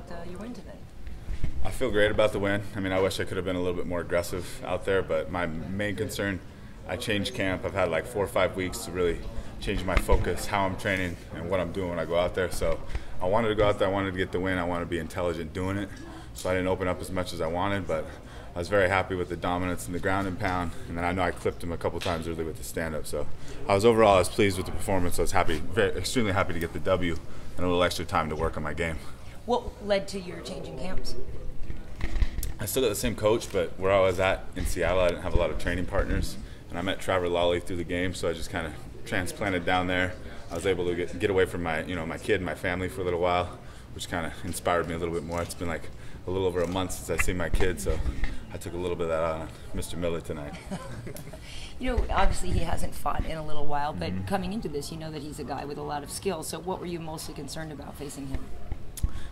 about your win today? I feel great about the win. I mean, I wish I could have been a little bit more aggressive out there, but my main concern, I changed camp. I've had like 4 or 5 weeks to really change my focus, how I'm training, and what I'm doing when I go out there. So I wanted to go out there, I wanted to get the win, I wanted to be intelligent doing it. So I didn't open up as much as I wanted, but I was very happy with the dominance in the ground and pound, and then I know I clipped him a couple times early with the stand-up. So I was pleased with the performance. I was happy, extremely happy to get the W and a little extra time to work on my game. What led to your changing camps? I still got the same coach, but where I was at in Seattle, I didn't have a lot of training partners, and I met Trevor Lawler through the game, so I just kind of transplanted down there. I was able to get away from my kid and my family for a little while, which kind of inspired me a little bit more. It's been like a little over a month since I've seen my kid, so I took a little bit of that out on Mr. Miller tonight. Obviously he hasn't fought in a little while, but coming into this, you know that he's a guy with a lot of skill. So what were you mostly concerned about facing him?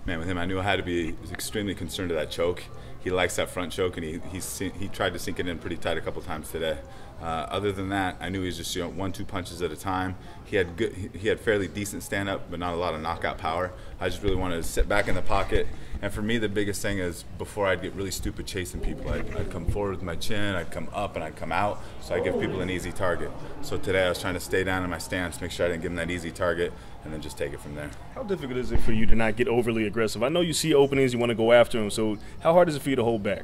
Man, with him, I knew I had to be extremely concerned of that choke. He likes that front choke, and he tried to sink it in pretty tight a couple times today. Other than that, I knew he was just 1-2 punches at a time. He had fairly decent stand-up, but not a lot of knockout power. I just really wanted to sit back in the pocket. And for me, the biggest thing is before I'd get really stupid chasing people, I'd come forward with my chin, I'd come up, and I'd come out, so I'd give people an easy target. So today I was trying to stay down in my stance, make sure I didn't give him that easy target, and then just take it from there. How difficult is it for you to not get overly aggressive? I know you see openings, you want to go after them, so how hard is it for you to hold back?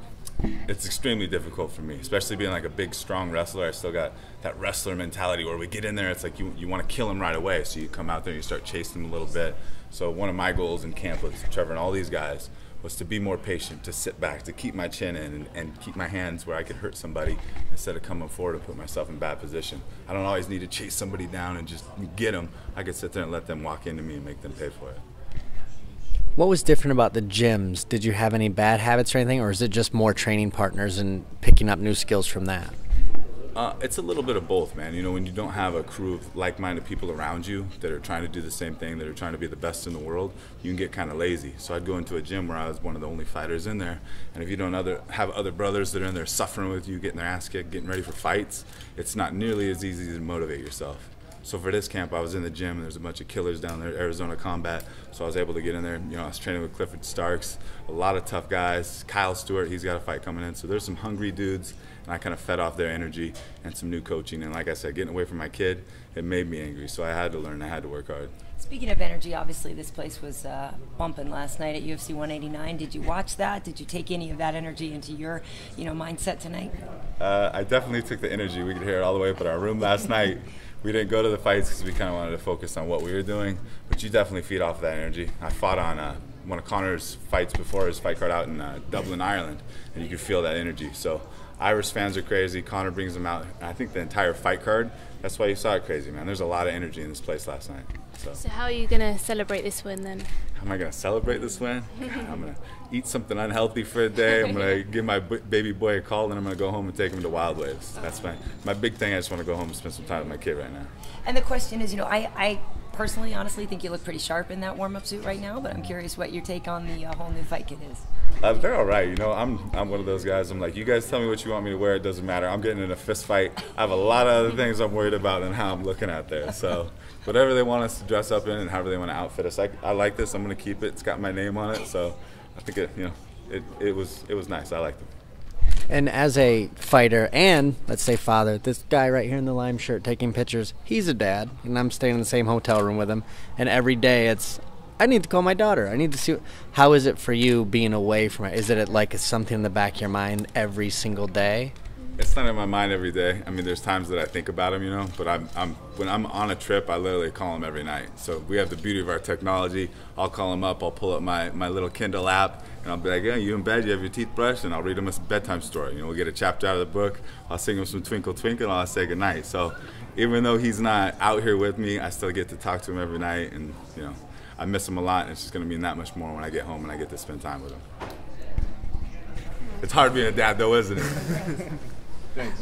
It's extremely difficult for me, especially being like a big, strong wrestler. I still got that wrestler mentality where we get in there, it's like you want to kill him right away, so you come out there and you start chasing him a little bit. So one of my goals in camp with Trevor and all these guys was to be more patient, to sit back, to keep my chin in and keep my hands where I could hurt somebody instead of coming forward and put myself in bad position. I don't always need to chase somebody down and just get them. I could sit there and let them walk into me and make them pay for it. What was different about the gyms? Did you have any bad habits or anything, or is it just more training partners and picking up new skills from that? It's a little bit of both, man. When you don't have a crew of like-minded people around you that are trying to do the same thing, that are trying to be the best in the world, you can get kind of lazy. So I'd go into a gym where I was one of the only fighters in there, and if you don't have other brothers that are in there suffering with you, getting their ass kicked, getting ready for fights, it's not nearly as easy to motivate yourself. So for this camp, I was in the gym, and there's a bunch of killers down there, Arizona Combat, so I was able to get in there. I was training with Clifford Starks, a lot of tough guys. Kyle Stewart, he's got a fight coming in, so there's some hungry dudes, and I kind of fed off their energy and some new coaching. And like I said, getting away from my kid, it made me angry, so I had to learn, I had to work hard. Speaking of energy, obviously this place was bumping last night at UFC 189. Did you watch that? Did you take any of that energy into your mindset tonight? I definitely took the energy. We could hear it all the way up in our room last night. We didn't go to the fights because we kind of wanted to focus on what we were doing, but you definitely feed off of that energy. I fought on one of Conor's fights before his fight card out in Dublin, Ireland, and you could feel that energy. So Irish fans are crazy. Conor brings them out. I think the entire fight card, that's why you saw it crazy, man. There's a lot of energy in this place last night. So how are you going to celebrate this win then? How am I going to celebrate this win? I'm going to eat something unhealthy for a day. I'm going to give my baby boy a call, and I'm going to go home and take him to Wild Waves. That's my big thing. I just want to go home and spend some time with my kid right now. And the question is, I personally, honestly think you look pretty sharp in that warm-up suit right now, but I'm curious what your take on the whole new fight kit is. They're all right. I'm one of those guys. I'm like, you guys tell me what you want me to wear. It doesn't matter. I'm getting in a fist fight. I have a lot of other things I'm worried about than how I'm looking out there. So whatever they want us to dress up in and however they want to outfit us, I like this. I'm going to keep it. It's got my name on it. So I think it was nice. I liked it. And as a fighter and, let's say, father, this guy right here in the lime shirt taking pictures, he's a dad, and I'm staying in the same hotel room with him. And every day I need to call my daughter. I need to see. How is it for you being away from it? Is it like something in the back of your mind every single day? It's not in my mind every day. I mean, there's times that I think about him, but when I'm on a trip, I literally call him every night. So we have the beauty of our technology. I'll call him up. I'll pull up my little Kindle app, and I'll be like, "Yeah, you in bed? You have your teeth brushed?" And I'll read him a bedtime story. We'll get a chapter out of the book. I'll sing him some Twinkle Twinkle, and I'll say goodnight. So even though he's not out here with me, I still get to talk to him every night, and I miss him a lot, and it's just going to mean that much more when I get home and I get to spend time with him. It's hard being a dad, though, isn't it? Thanks.